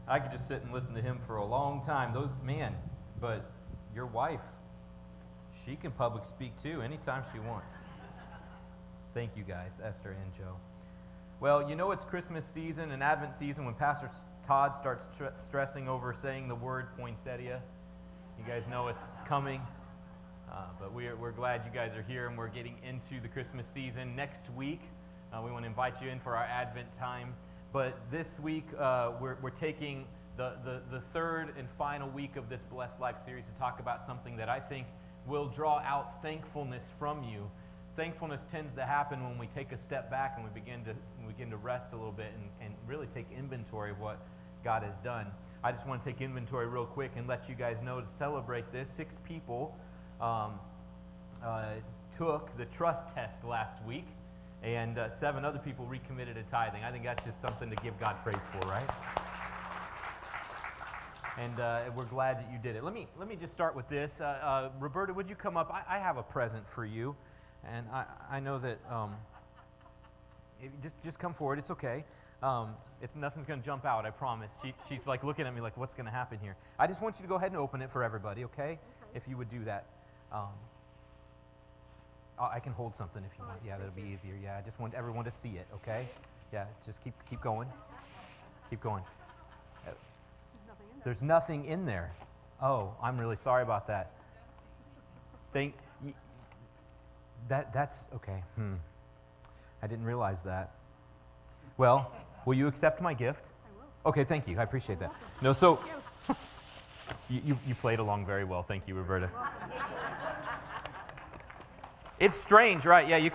I could just sit and listen to him for a long time. But your wife, she can public speak too anytime she wants. Thank you guys, Esther and Joe. Well, you know it's Christmas season and Advent season when Pastor Todd starts stressing over saying the word poinsettia. You guys know it's coming. But we're glad you guys are here, and we're getting into the Christmas season. Next week, we want to invite you in for our Advent time. But this week, we're taking the third and final week of this Blessed Life series to talk about something that I think will draw out thankfulness from you. Thankfulness tends to happen when we take a step back and we begin to rest a little bit and really take inventory of what God has done. I just want to take inventory real quick and let you guys know to celebrate this. 6 people took the trust test last week, and 7 other people recommitted to tithing. I think that's just something to give God praise for, right? And we're glad that you did it. Let me just start with this. Roberta, would you come up? I have a present for you, and I know that just come forward. It's okay. Nothing's going to jump out, I promise. She's like looking at me like, what's going to happen here? I just want you to go ahead and open it for everybody, okay? If you would do that. I can hold something if you want. Yeah, that'll be easier. Yeah, I just want everyone to see it, okay? Yeah, just keep going. Keep going. There's nothing in there. Oh, I'm really sorry about that. That's okay. I didn't realize that. Well, will you accept my gift? I will. Okay, thank you. I appreciate that. No, so you played along very well. Thank you, Roberta. It's strange, right? Yeah, you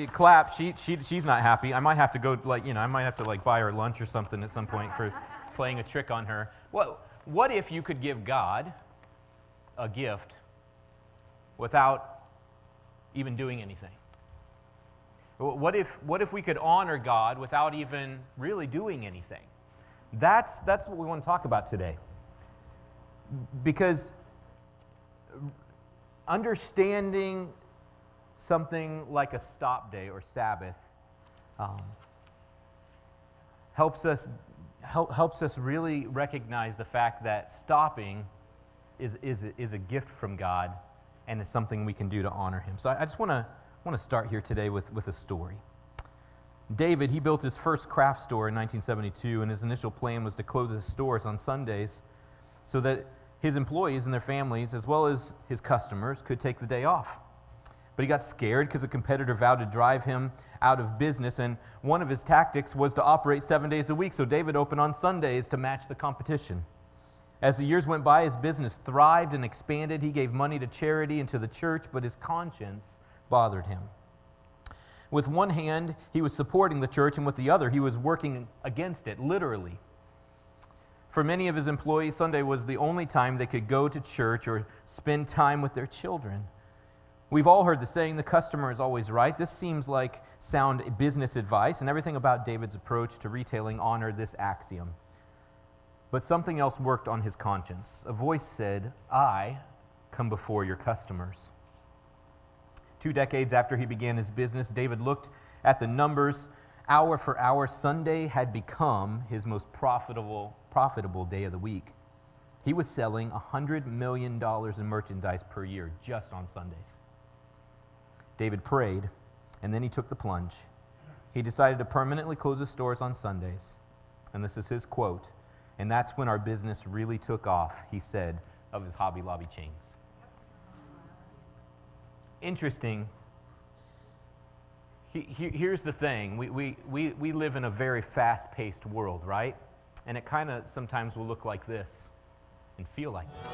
clap. She's not happy. I might have to go I might have to buy her lunch or something at some point for playing a trick on her. What if you could give God a gift without even doing anything? What if we could honor God without even really doing anything? That's what we want to talk about today. Because understanding something like a stop day or Sabbath helps us really recognize the fact that stopping is a gift from God and is something we can do to honor Him. So I just want to start here today with a story. David, he built his first craft store in 1972, and his initial plan was to close his stores on Sundays so that his employees and their families, as well as his customers, could take the day off. But he got scared because a competitor vowed to drive him out of business, and one of his tactics was to operate 7 days a week, so David opened on Sundays to match the competition. As the years went by, his business thrived and expanded. He gave money to charity and to the church, but his conscience bothered him. With one hand, he was supporting the church, and with the other, he was working against it, literally. For many of his employees, Sunday was the only time they could go to church or spend time with their children. We've all heard the saying, the customer is always right. This seems like sound business advice, and everything about David's approach to retailing honored this axiom. But something else worked on his conscience. A voice said, I come before your customers. 2 decades after he began his business, David looked at the numbers. Hour for hour, Sunday had become his most profitable day of the week. He was selling $100 million in merchandise per year just on Sundays. David prayed, and then he took the plunge. He decided to permanently close his stores on Sundays. And this is his quote, and that's when our business really took off, he said, of his Hobby Lobby chains. Interesting. Here's the thing. We live in a very fast-paced world, right? And it kind of sometimes will look like this and feel like this.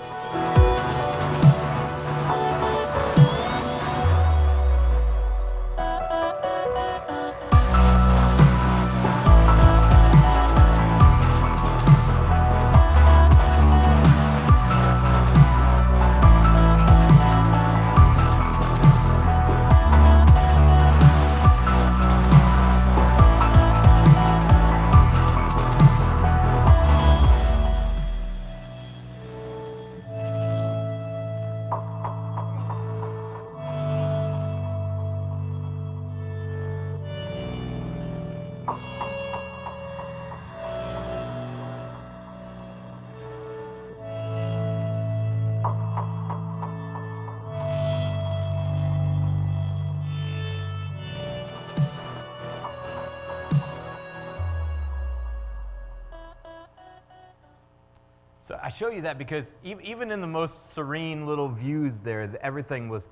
So I show you that because even in the most serene little views there, everything was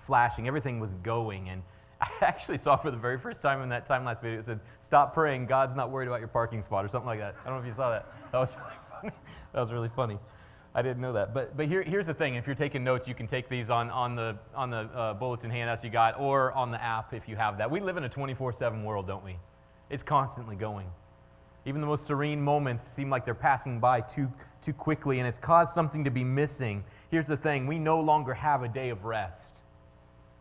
flashing, everything was going. And I actually saw for the very first time in that time-lapse video, it said, "Stop praying, God's not worried about your parking spot," or something like that. I don't know if you saw that. That was really funny. That was really funny. I didn't know that. But here's the thing. If you're taking notes, you can take these on the bulletin handouts you got, or on the app if you have that. We live in a 24/7 world, don't we? It's constantly going. Even the most serene moments seem like they're passing by too quickly, and it's caused something to be missing. Here's the thing. We no longer have a day of rest,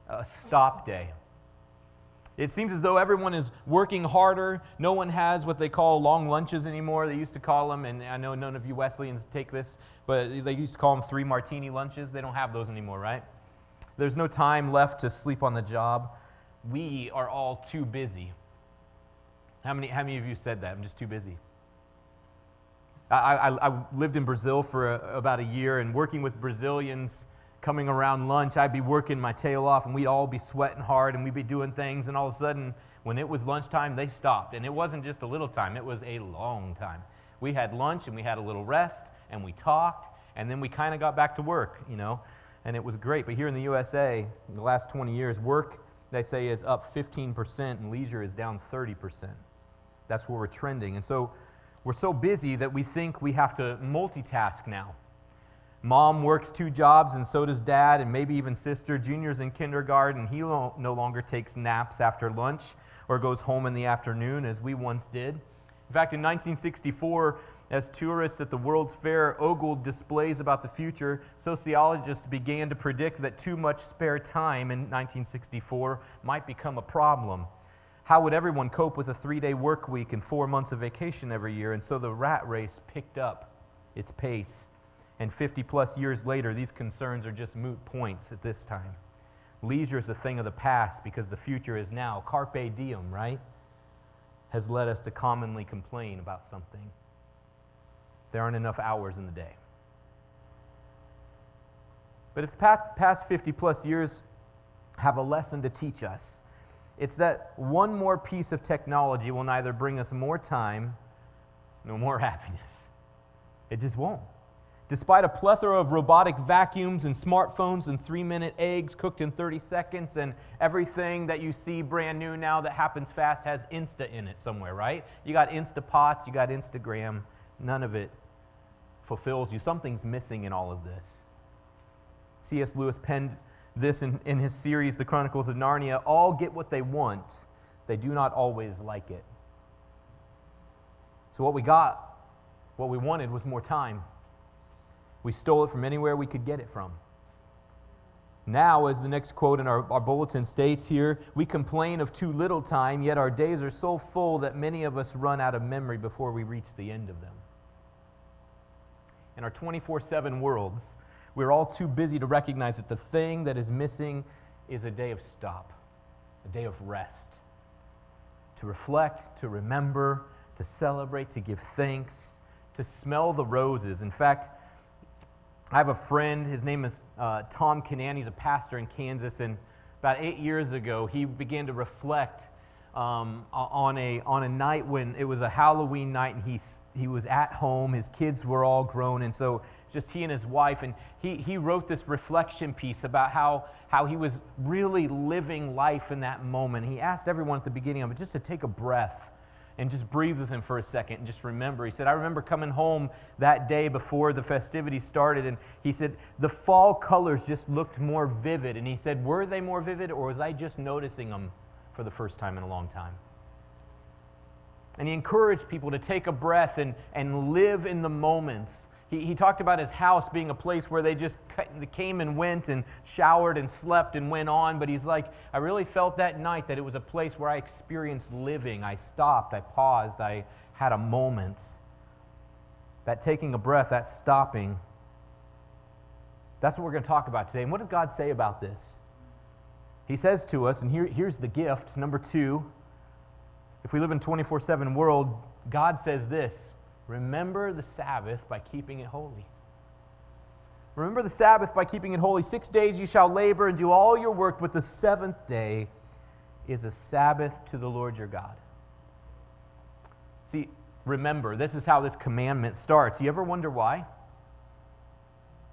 a stop day. It seems as though everyone is working harder. No one has what they call long lunches anymore. They used to call them, and I know none of you Wesleyans take this, but they used to call them 3 martini lunches. They don't have those anymore, right? There's no time left to sleep on the job. We are all too busy. How many of you said that? I'm just too busy. I lived in Brazil for about a year, and working with Brazilians, coming around lunch, I'd be working my tail off, and we'd all be sweating hard, and we'd be doing things, and all of a sudden, when it was lunchtime, they stopped. And it wasn't just a little time, it was a long time. We had lunch, and we had a little rest, and we talked, and then we kind of got back to work, and it was great. But here in the USA, in the last 20 years, work, they say, is up 15%, and leisure is down 30%. That's where we're trending. And so we're so busy that we think we have to multitask now. Mom works 2 jobs, and so does dad, and maybe even sister. Junior's in kindergarten. He no longer takes naps after lunch or goes home in the afternoon as we once did. In fact, in 1964, as tourists at the World's Fair ogled displays about the future, sociologists began to predict that too much spare time in 1964 might become a problem. How would everyone cope with a 3-day work week and 4 months of vacation every year? And so the rat race picked up its pace. And 50-plus years later, these concerns are just moot points at this time. Leisure is a thing of the past because the future is now. Carpe diem, right? Has led us to commonly complain about something. There aren't enough hours in the day. But if the past 50-plus years have a lesson to teach us, it's that one more piece of technology will neither bring us more time nor more happiness. It just won't. Despite a plethora of robotic vacuums and smartphones and 3-minute eggs cooked in 30 seconds and everything that you see brand new now that happens fast has Insta in it somewhere, right? You got Instapots, you got Instagram. None of it fulfills you. Something's missing in all of this. C.S. Lewis penned this in his series, The Chronicles of Narnia. All get what they want. They do not always like it. So what we wanted was more time. We stole it from anywhere we could get it from. Now, as the next quote in our bulletin states here, we complain of too little time, yet our days are so full that many of us run out of memory before we reach the end of them. In our 24/7 worlds, we're all too busy to recognize that the thing that is missing is a day of stop, a day of rest, to reflect, to remember, to celebrate, to give thanks, to smell the roses. In fact, I have a friend, his name is Tom Canan. He's a pastor in Kansas, and about 8 years ago, he began to reflect on a night when it was a Halloween night, and he was at home. His kids were all grown, and so just he and his wife, and he wrote this reflection piece about how he was really living life in that moment. He asked everyone at the beginning of it just to take a breath and just breathe with him for a second and just remember. He said, I remember coming home that day before the festivities started, and he said, the fall colors just looked more vivid. And he said, were they more vivid, or was I just noticing them for the first time in a long time? And he encouraged people to take a breath and live in the moments. He talked about his house being a place where they just came and went and showered and slept and went on. But he's like, I really felt that night that it was a place where I experienced living. I stopped, I paused, I had a moment. That taking a breath, that stopping, that's what we're going to talk about today. And what does God say about this? He says to us, and here's the gift, number 2. If we live in a 24/7 world, God says this: remember the Sabbath by keeping it holy. Remember the Sabbath by keeping it holy. 6 days you shall labor and do all your work, but the 7th day is a Sabbath to the Lord your God. See, remember. This is how this commandment starts. You ever wonder why?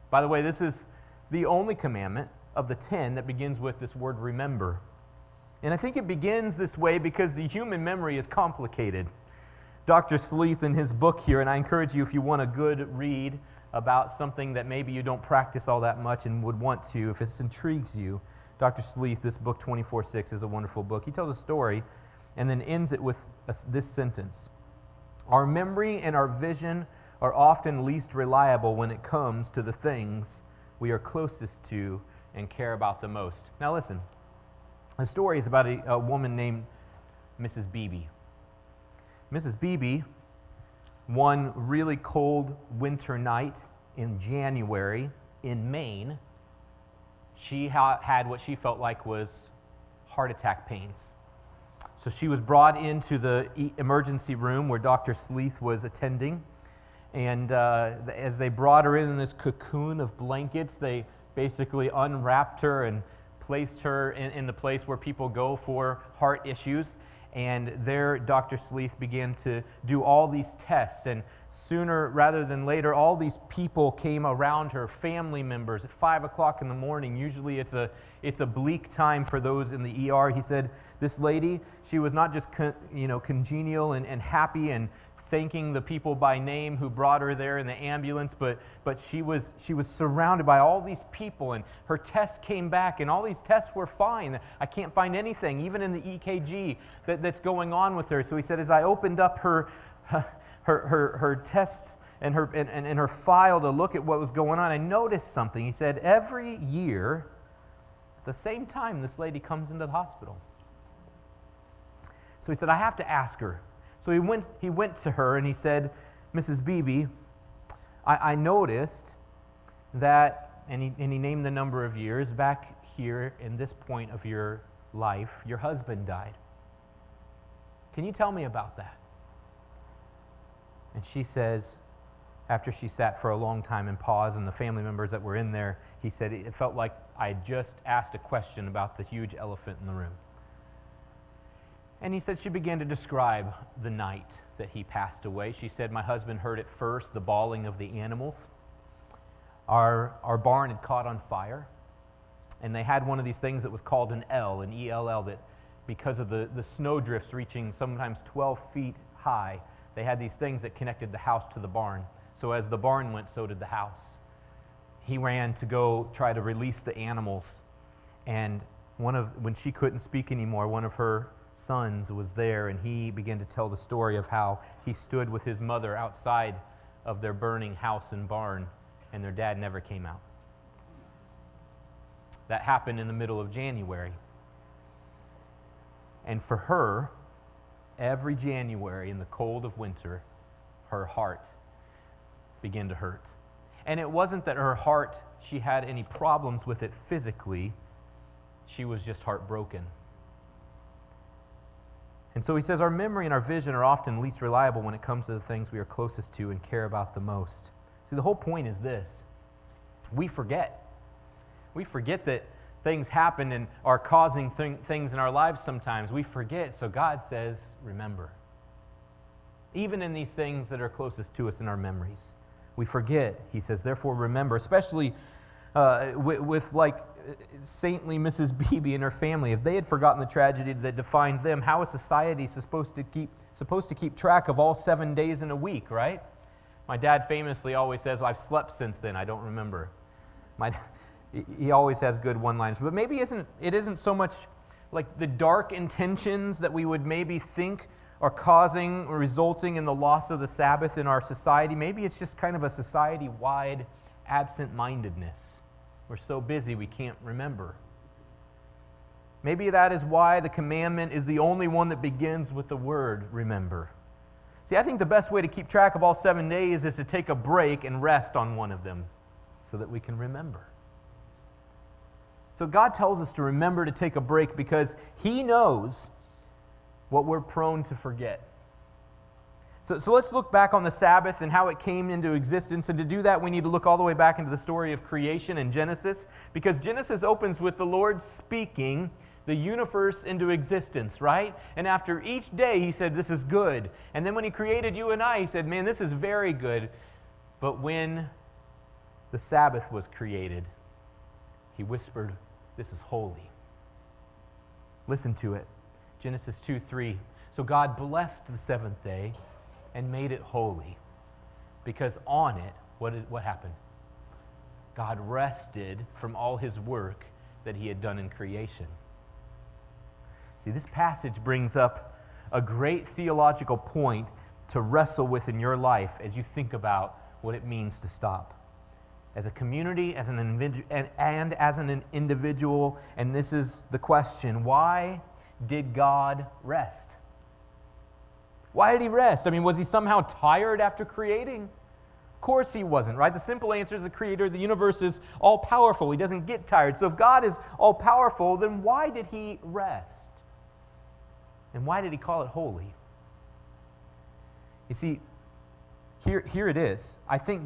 By the way, this is the only commandment of the 10 that begins with this word remember. And I think it begins this way because the human memory is complicated. Dr. Sleeth in his book here, and I encourage you if you want a good read about something that maybe you don't practice all that much and would want to, if this intrigues you, Dr. Sleeth, this book 24/6 is a wonderful book. He tells a story and then ends it with this sentence. Our memory and our vision are often least reliable when it comes to the things we are closest to and care about the most. Now listen, the story is about a woman named Mrs. Beebe. Mrs. Beebe, one really cold winter night in January in Maine, she had what she felt like was heart attack pains. So she was brought into the emergency room where Dr. Sleeth was attending. And as they brought her in this cocoon of blankets, they basically unwrapped her and placed her in the place where people go for heart issues. And there, Dr. Sleeth began to do all these tests. And sooner rather than later, all these people came around her, family members, at 5 o'clock in the morning. Usually it's a bleak time for those in the ER. He said this lady, she was not just congenial and happy and thanking the people by name who brought her there in the ambulance, but she was surrounded by all these people, and her tests came back, and all these tests were fine. I can't find anything, even in the EKG, that's going on with her. So he said, as I opened up her tests and her file to look at what was going on, I noticed something. He said, every year, at the same time, this lady comes into the hospital. So he said, I have to ask her. So he went to her and he said, Mrs. Beebe, I noticed that, and he named the number of years, back here in this point of your life, your husband died. Can you tell me about that? And she says, after she sat for a long time and paused, and the family members that were in there, he said, it felt like I just asked a question about the huge elephant in the room. And he said she began to describe the night that he passed away. She said, my husband heard at first the bawling of the animals. Our barn had caught on fire, and they had one of these things that was called an L, an ELL, that because of the snow drifts reaching sometimes 12 feet high, they had these things that connected the house to the barn. So as the barn went, so did the house. He ran to go try to release the animals, and when she couldn't speak anymore, one of her sons was there, and he began to tell the story of how he stood with his mother outside of their burning house and barn, and their dad never came out. That happened in the middle of January. And for her, every January in the cold of winter, her heart began to hurt. And it wasn't that her heart, she had any problems with it physically, she was just heartbroken. And so he says our memory and our vision are often least reliable when it comes to the things we are closest to and care about the most. See, the whole point is this. We forget. We forget that things happen and are causing things in our lives sometimes. We forget. So God says, remember. Even in these things that are closest to us in our memories. We forget, he says, therefore remember, especially with like saintly Mrs. Beebe and her family. If they had forgotten the tragedy that defined them, how is society supposed to keep track of all 7 days in a week, right? My dad famously always says, well, I've slept since then, I don't remember. He always has good one-liners. But maybe it isn't so much like the dark intentions that we would maybe think are causing or resulting in the loss of the Sabbath in our society. Maybe it's just kind of a society-wide absent-mindedness. We're so busy we can't remember. Maybe that is why the commandment is the only one that begins with the word remember. See, I think the best way to keep track of all 7 days is to take a break and rest on one of them so that we can remember. So God tells us to remember to take a break because he knows what we're prone to forget. So let's look back on the Sabbath and how it came into existence. And to do that, we need to look all the way back into the story of creation in Genesis, because Genesis opens with the Lord speaking the universe into existence, right? And after each day, he said, this is good. And then when he created you and I, he said, man, this is very good. But when the Sabbath was created, he whispered, this is holy. Listen to it. Genesis 2:3. So God blessed the seventh day and made it holy, because on it, what happened? God rested from all his work that he had done in creation. See, this passage brings up a great theological point to wrestle with in your life as you think about what it means to stop. As a community, as an individual, and as an individual, and this is the question, why did God rest? Why did he rest? I mean, was he somehow tired after creating? Of course he wasn't, right? The simple answer is the creator of the universe is all-powerful. He doesn't get tired. So if God is all-powerful, then why did he rest? And why did he call it holy? You see, here it is. I think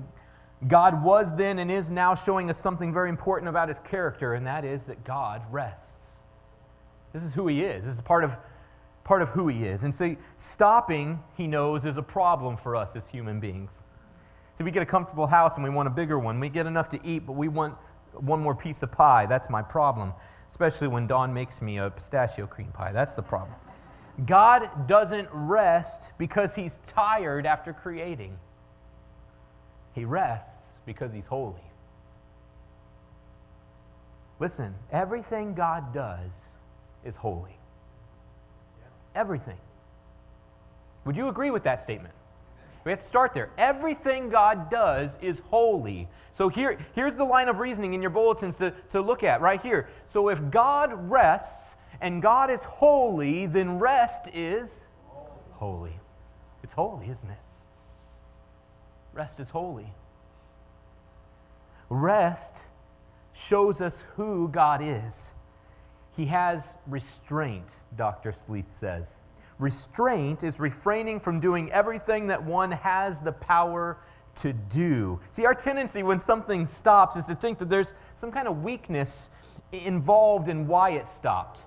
God was then and is now showing us something very important about his character, and that is that God rests. This is who he is. This is part of who he is. And so stopping, he knows, is a problem for us as human beings. So we get a comfortable house and we want a bigger one. We get enough to eat, but we want one more piece of pie. That's my problem, especially when Dawn makes me a pistachio cream pie. That's the problem. God doesn't rest because he's tired after creating. He rests because he's holy. Listen, everything God does is holy. Everything. Would you agree with that statement? We have to start there. Everything God does is holy. So here's the line of reasoning in your bulletins to look at right here. So if God rests and God is holy, then rest is holy. It's holy, isn't it? Rest is holy. Rest shows us who God is. He has restraint, Dr. Sleeth says. Restraint is refraining from doing everything that one has the power to do. See, our tendency when something stops is to think that there's some kind of weakness involved in why it stopped.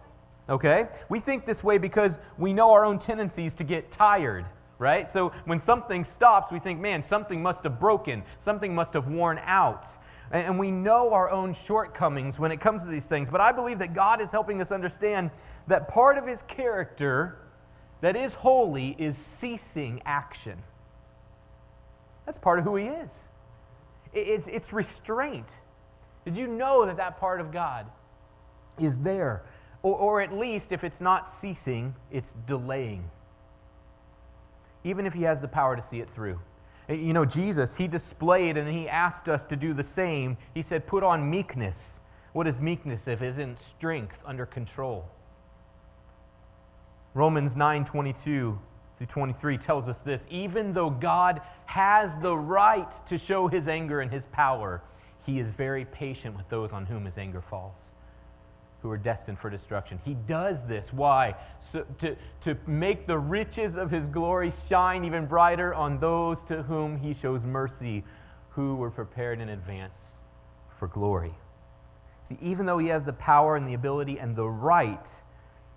Okay? We think this way because we know our own tendencies to get tired, right? So when something stops, we think, man, something must have broken, something must have worn out. And we know our own shortcomings when it comes to these things. But I believe that God is helping us understand that part of his character that is holy is ceasing action. That's part of who he is. It's restraint. Did you know that part of God is there? Or at least, if it's not ceasing, it's delaying. Even if he has the power to see it through. You know, Jesus, he displayed and he asked us to do the same. He said, put on meekness. What is meekness if it isn't strength under control? Romans 9:22-23 tells us this. Even though God has the right to show his anger and his power, he is very patient with those on whom his anger falls, who are destined for destruction. He does this. Why? So to make the riches of his glory shine even brighter on those to whom he shows mercy, who were prepared in advance for glory. See, even though he has the power and the ability and the right,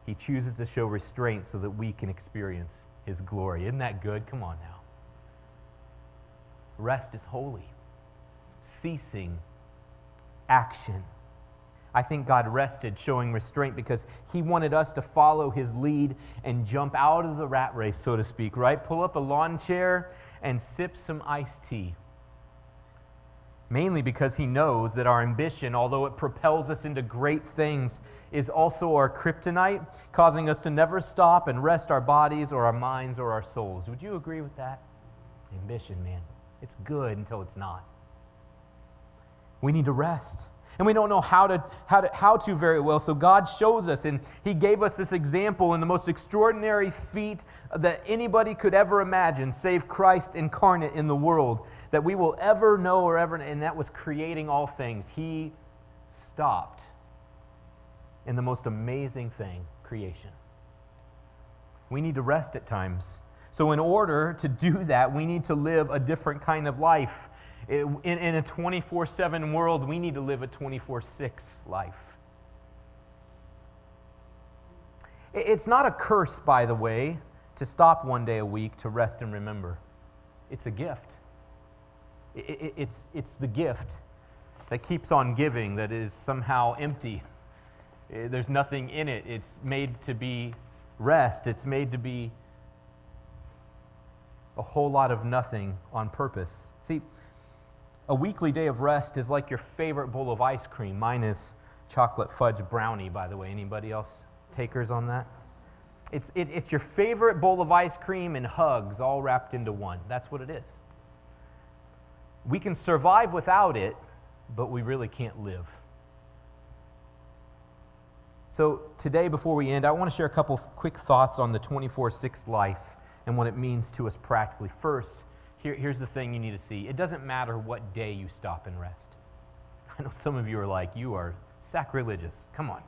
he chooses to show restraint so that we can experience his glory. Isn't that good? Come on now. Rest is holy. Ceasing action. I think God rested, showing restraint, because he wanted us to follow his lead and jump out of the rat race, so to speak, right? Pull up a lawn chair and sip some iced tea. Mainly because he knows that our ambition, although it propels us into great things, is also our kryptonite, causing us to never stop and rest our bodies or our minds or our souls. Would you agree with that? Ambition, man. It's good until it's not. We need to rest. And we don't know how to very well. So God shows us, and he gave us this example in the most extraordinary feat that anybody could ever imagine, save Christ incarnate in the world, that we will ever know or ever, and that was creating all things. He stopped in the most amazing thing, creation. We need to rest at times. So in order to do that, we need to live a different kind of life. In a 24/7 world, we need to live a 24/6 life. It's not a curse, by the way, to stop one day a week to rest and remember. It's a gift. It's the gift that keeps on giving, that is somehow empty. There's nothing in it. It's made to be rest. It's made to be a whole lot of nothing on purpose. See, a weekly day of rest is like your favorite bowl of ice cream. Mine is chocolate fudge brownie, by the way. Anybody else takers on that? It's your favorite bowl of ice cream and hugs all wrapped into one. That's what it is. We can survive without it, but we really can't live. So today, before we end, I want to share a couple of quick thoughts on the 24/6 life and what it means to us practically. First, here's the thing you need to see. It doesn't matter what day you stop and rest. I know some of you are like, you are sacrilegious. Come on.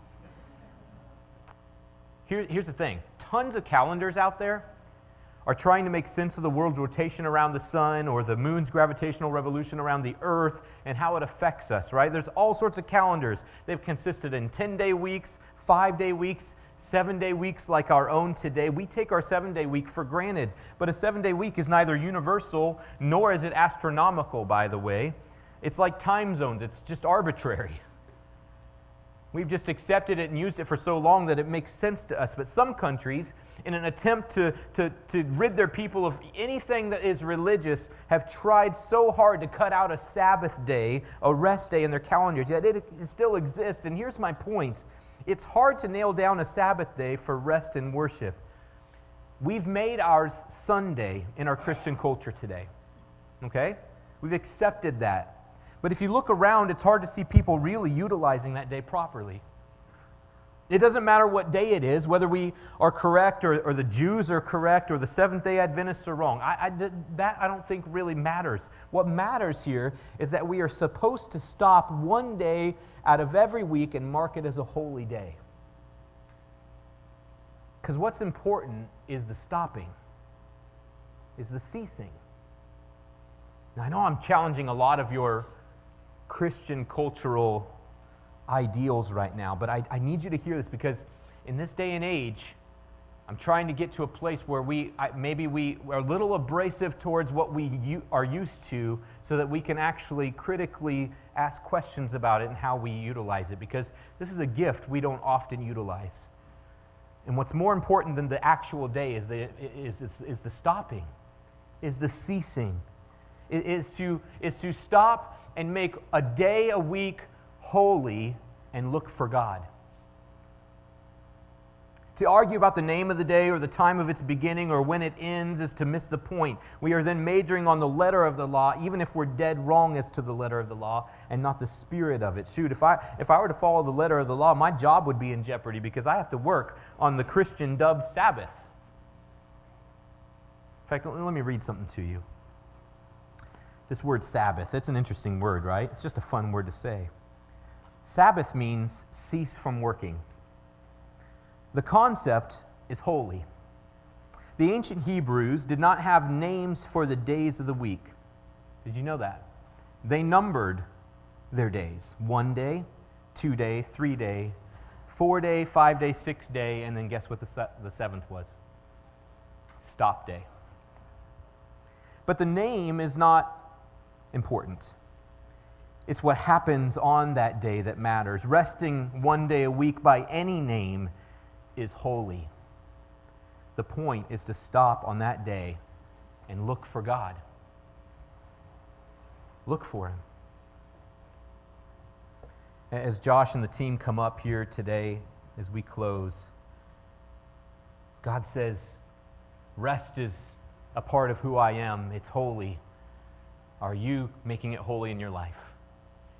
Here's the thing. Tons of calendars out there are trying to make sense of the world's rotation around the sun or the moon's gravitational revolution around the earth and how it affects us, right? There's all sorts of calendars. They've consisted in 10-day weeks, 5-day weeks, 7-day weeks like our own today. We take our 7-day week for granted, but a 7-day week is neither universal nor is it astronomical, by the way. It's like time zones. It's just arbitrary. We've just accepted it and used it for so long that it makes sense to us. But some countries, in an attempt to rid their people of anything that is religious, have tried so hard to cut out a Sabbath day, a rest day in their calendars, yet it still exists. And here's my point. It's hard to nail down a Sabbath day for rest and worship. We've made ours Sunday in our Christian culture today. Okay? We've accepted that. But if you look around, it's hard to see people really utilizing that day properly. It doesn't matter what day it is, whether we are correct or the Jews are correct or the Seventh-day Adventists are wrong. That I don't think really matters. What matters here is that we are supposed to stop one day out of every week and mark it as a holy day. Because what's important is the stopping, is the ceasing. Now, I know I'm challenging a lot of your Christian cultural ideals right now, but I need you to hear this, because in this day and age, I'm trying to get to a place where maybe we are a little abrasive towards what we are used to so that we can actually critically ask questions about it and how we utilize it, because this is a gift we don't often utilize. And what's more important than the actual day is the stopping, is the ceasing, is to stop and make a day a week holy and look for God. To argue about the name of the day or the time of its beginning or when it ends is to miss the point. We are then majoring on the letter of the law, even if we're dead wrong as to the letter of the law and not the spirit of it. Shoot, if I were to follow the letter of the law, my job would be in jeopardy because I have to work on the Christian dubbed Sabbath. In fact, let me read something to you. This word Sabbath, it's an interesting word, right? It's just a fun word to say. Sabbath means cease from working. The concept is holy. The ancient Hebrews did not have names for the days of the week. Did you know that? They numbered their days. 1 day, 2 day, 3 day, 4 day, 5 day, 6 day, and then guess what the seventh was? Stop day. But the name is not important. It's what happens on that day that matters. Resting 1 day a week by any name is holy. The point is to stop on that day and look for God. Look for Him. As Josh and the team come up here today, as we close, God says, rest is a part of who I am. It's holy. Are you making it holy in your life?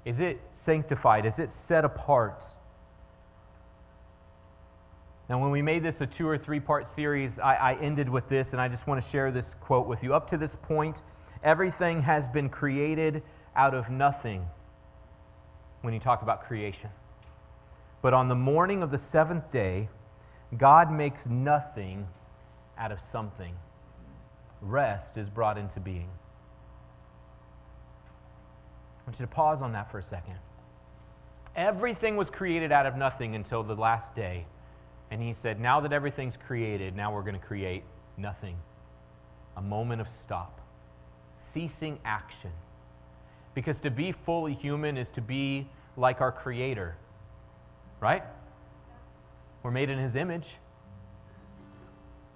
Is it sanctified? Is it set apart? Now, when we made this a 2 or 3 part series, I ended with this, and I just want to share this quote with you. Up to this point, everything has been created out of nothing when you talk about creation. But on the morning of the 7th day, God makes nothing out of something. Rest is brought into being. I want you to pause on that for a second. Everything was created out of nothing until the last day, And he said, now that everything's created, now we're going to create nothing. A moment of stop. Ceasing action. Because to be fully human is to be like our Creator. Right? We're made in His image.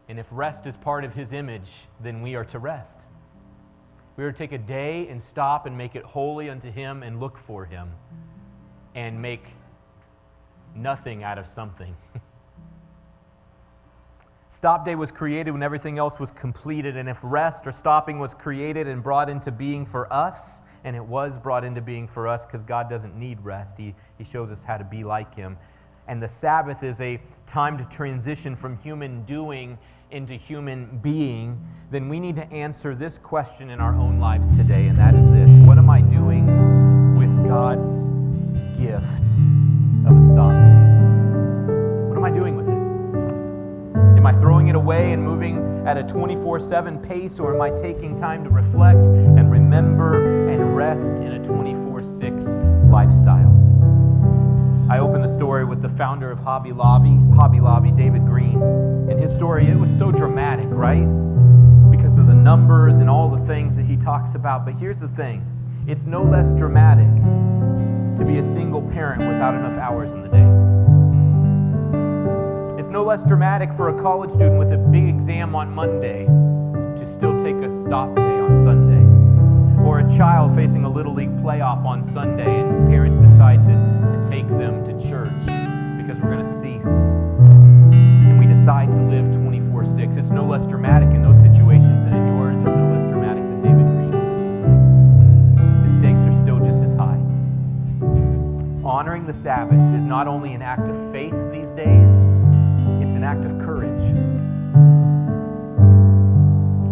And if rest is part of His image, then we are to rest. We are to take a day and stop and make it holy unto Him and look for Him and make nothing out of something. Stop day was created when everything else was completed, and if rest or stopping was created and brought into being for us, and it was brought into being for us because God doesn't need rest. He shows us how to be like Him. And the Sabbath is a time to transition from human doing into human being. Then we need to answer this question in our own lives today, and that is this: what am I doing with God's gift of a stop day? What am I doing with it? Am I throwing it away and moving at a 24/7 pace, or am I taking time to reflect and remember and rest in a 24/6 lifestyle? I opened the story with the founder of Hobby Lobby, David Green. And his story, it was so dramatic, right? Because of the numbers and all the things that he talks about. But here's the thing. It's no less dramatic to be a single parent without enough hours in the day. It's no less dramatic for a college student with a big exam on Monday to still take a stop day on Sunday. Or a child facing a Little League playoff on Sunday and parents decide to take them to church because we're going to cease. And we decide to live 24/6. It's no less dramatic in those situations than in yours. It's no less dramatic than David Green's. The stakes are still just as high. Honoring the Sabbath is not only an act of faith these days, it's an act of courage.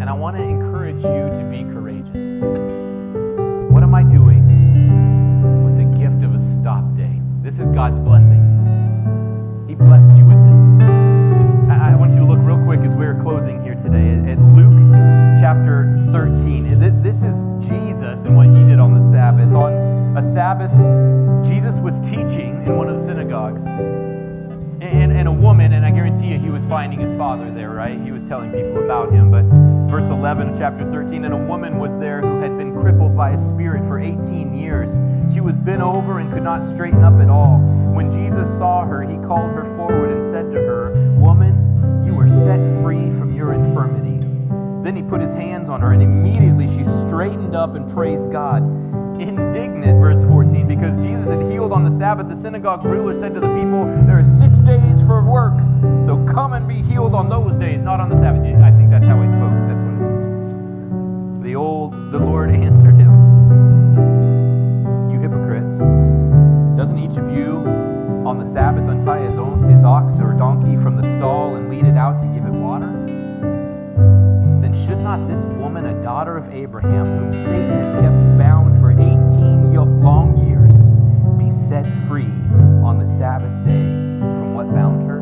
And I want to encourage you to be courageous. What am I doing with the gift of a stop day? This is God's blessing. He blessed you with it. I want you to look real quick as we're closing here today at Luke chapter 13. This is Jesus and what He did on the Sabbath. On a Sabbath, Jesus was teaching in one of the synagogues. And a woman, and I guarantee you He was finding His Father there, right? He was telling people about Him. But verse 11 of chapter 13, and a woman was there who had been crippled by a spirit for 18 years. She was bent over and could not straighten up at all. When Jesus saw her, He called her forward and said to her, "Woman, you are set free from your infirmity." Then He put His hands on her, and immediately she straightened up and praised God. Indignant, verse 14, because Jesus had healed on the Sabbath, the synagogue ruler said to the people, "There are 6 days for work, so come and be healed on those days, not on the Sabbath." I think that's how He spoke. That's what the Lord answered him, "You hypocrites, doesn't each of you on the Sabbath untie his ox or donkey from the stall and lead it out to give it water? Then should not this woman, a daughter of Abraham, whom Satan has kept bound for 18 long years, be set free on the Sabbath day from what bound her?"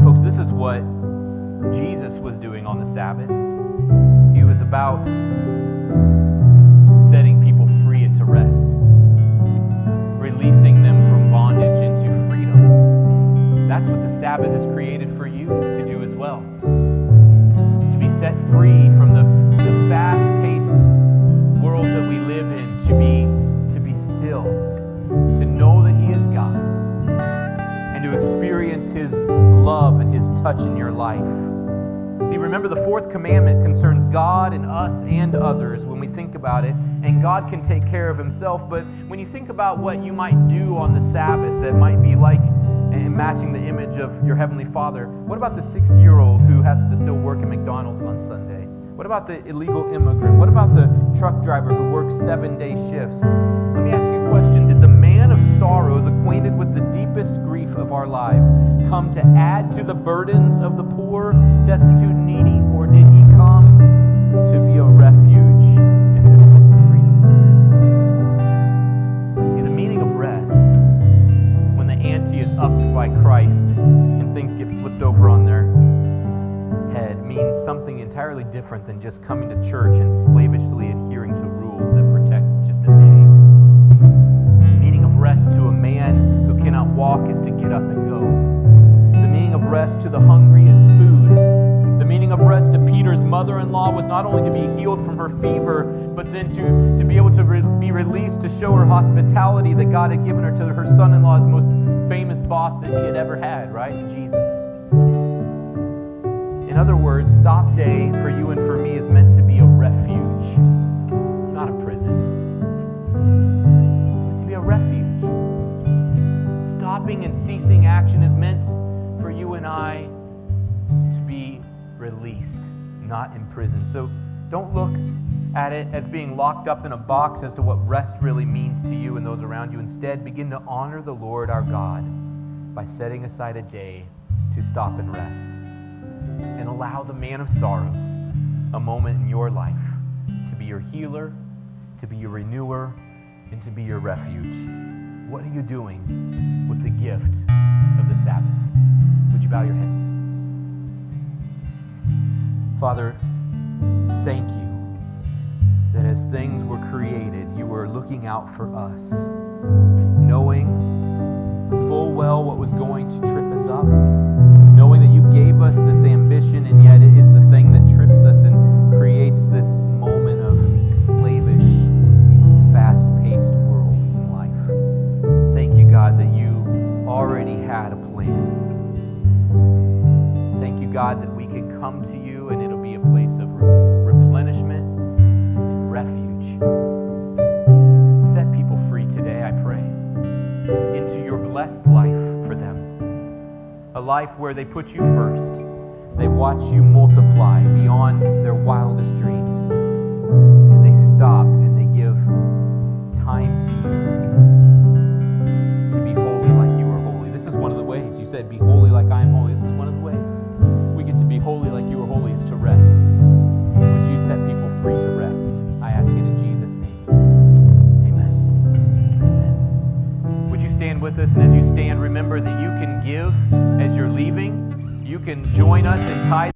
Folks, this is what Jesus was doing on the Sabbath. He was about setting people free into rest, releasing them from bondage into freedom. That's what the Sabbath is created for you to do as well. To be set free from the fast-paced world that we live in, to be still, to know that He is God, and to experience His love and His touch in your life. See, remember the fourth commandment concerns God and us and others when we think about it, and God can take care of Himself, but when you think about what you might do on the Sabbath that might be like and matching the image of your Heavenly Father, what about the 60-year-old who has to still work at McDonald's on Sunday? What about the illegal immigrant? What about the truck driver who works 7-day shifts? Let me ask you a question. Did the man of sorrows, acquainted with the deepest grief of our lives, come to add to the burdens of the poor, destitute, and needy, or did He come to be a refuge and their source of freedom? See, the meaning of rest, when the ante is upped by Christ and things get flipped over on their head, means something entirely different than just coming to church and slavishly adhering to rules that protect just a day. The meaning of rest to a man who cannot walk is to get up and go. rest to the hungry is food. The meaning of rest to Peter's mother-in-law was not only to be healed from her fever, but then to be able to be released to show her hospitality that God had given her to her son-in-law's most famous boss that he had ever had, right? Jesus. In other words, Stop Day for you and for me is meant to be a refuge, not a prison. It's meant to be a refuge. Stopping and ceasing action is meant for you and I to be released, not imprisoned. So don't look at it as being locked up in a box as to what rest really means to you and those around you. Instead, begin to honor the Lord our God by setting aside a day to stop and rest. And allow the man of sorrows a moment in your life to be your healer, to be your renewer, and to be your refuge. What are you doing with the gift of the Sabbath? Would you bow your heads? Father, thank you that as things were created, you were looking out for us, knowing full well what was going to trip us up, knowing that you gave us this ambition, and yet it is the thing that trips us and creates this moment of slavish, fast-paced world in life. Thank you, God, that you already had a plan. Thank you, God, that we can come to you and it'll be a place of replenishment and refuge. Set people free today, I pray, into your blessed life for them. A life where they put you first. They watch you multiply beyond their wildest dreams. And they stop and they give time to you to be holy like you are holy. This is one of the ways. You said, be holy like I am holy. This is one of the ways. We get to be holy like you are holy is to rest. Would you set people free to rest? I ask it in Jesus' name. Amen. Amen. Would you stand with us? And as you stand, remember that you can give as you're leaving. You can join us in tithing.